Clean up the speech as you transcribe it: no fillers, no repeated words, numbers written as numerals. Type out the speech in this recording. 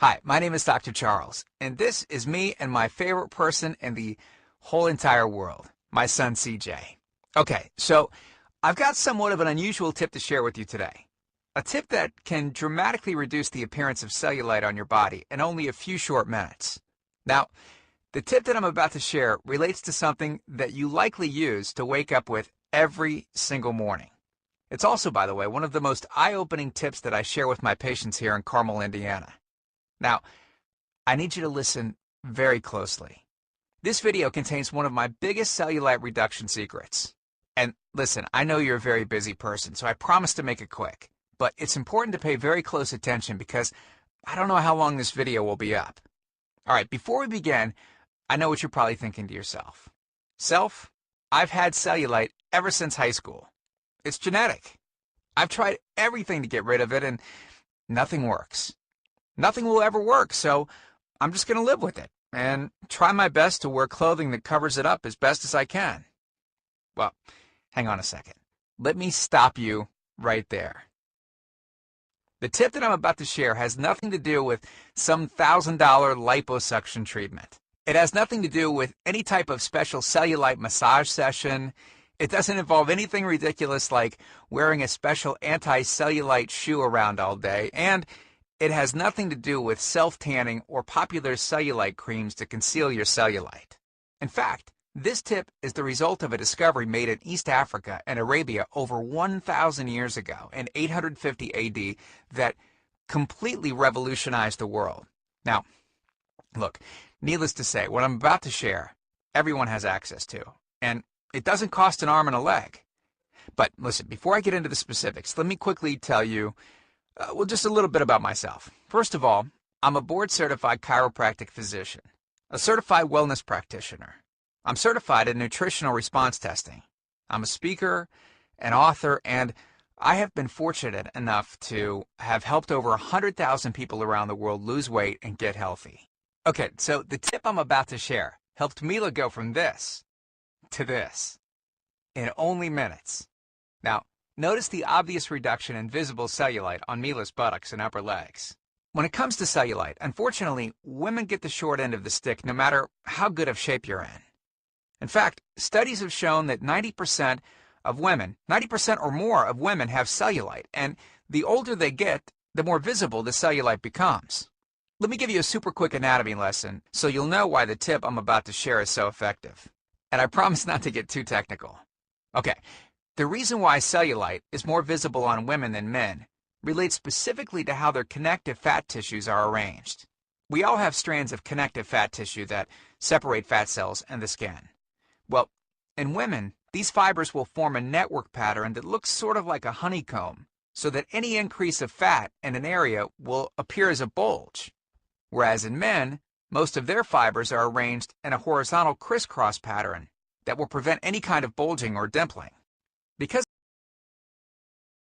Hi, my name is Dr. Charles, and this is me and my favorite person in the whole entire world, my son CJ. Okay, so I've got somewhat of an unusual tip to share with you today. A tip that can dramatically reduce the appearance of cellulite on your body in only a few short minutes. Now, the tip that I'm about to share relates to something that you likely use to wake up with every single morning. It's also, by the way, one of the most eye-opening tips that I share with my patients here in Carmel, Indiana. Now, I need you to listen very closely. This video contains one of my biggest cellulite reduction secrets. And listen, I know you're a very busy person, so I promise to make it quick. But it's important to pay very close attention because I don't know how long this video will be up. All right, before we begin, I know what you're probably thinking to yourself. Self, I've had cellulite ever since high school. It's genetic. I've tried everything to get rid of it and nothing works. Nothing will ever work, so I'm just going to live with it and try my best to wear clothing that covers it up as best as I can. Well, hang on a second. Let me stop you right there. The tip that I'm about to share has nothing to do with some $1,000 liposuction treatment. It has nothing to do with any type of special cellulite massage session. It doesn't involve anything ridiculous like wearing a special anti-cellulite shoe around all day, and it has nothing to do with self-tanning or popular cellulite creams to conceal your cellulite. In fact, this tip is the result of a discovery made in East Africa and Arabia over 1,000 years ago in 850 AD that completely revolutionized the world. Now, look, needless to say, what I'm about to share, everyone has access to, and it doesn't cost an arm and a leg. But listen, before I get into the specifics, let me quickly tell you just a little bit about myself. First of all, I'm a board-certified chiropractic physician, a certified wellness practitioner. I'm certified in nutritional response testing. I'm a speaker, an author, and I have been fortunate enough to have helped over 100,000 people around the world lose weight and get healthy. Okay, so the tip I'm about to share helped Mila go from this to this in only minutes. Now, notice the obvious reduction in visible cellulite on Mila's buttocks and upper legs. When it comes to cellulite, unfortunately, women get the short end of the stick no matter how good of shape you're in. In fact, studies have shown that 90% or more of women have cellulite, and the older they get, the more visible the cellulite becomes. Let me give you a super quick anatomy lesson so you'll know why the tip I'm about to share is so effective. And I promise not to get too technical. Okay. The reason why cellulite is more visible on women than men relates specifically to how their connective fat tissues are arranged. We all have strands of connective fat tissue that separate fat cells and the skin. Well, in women, these fibers will form a network pattern that looks sort of like a honeycomb, so that any increase of fat in an area will appear as a bulge. Whereas in men, most of their fibers are arranged in a horizontal crisscross pattern that will prevent any kind of bulging or dimpling. Because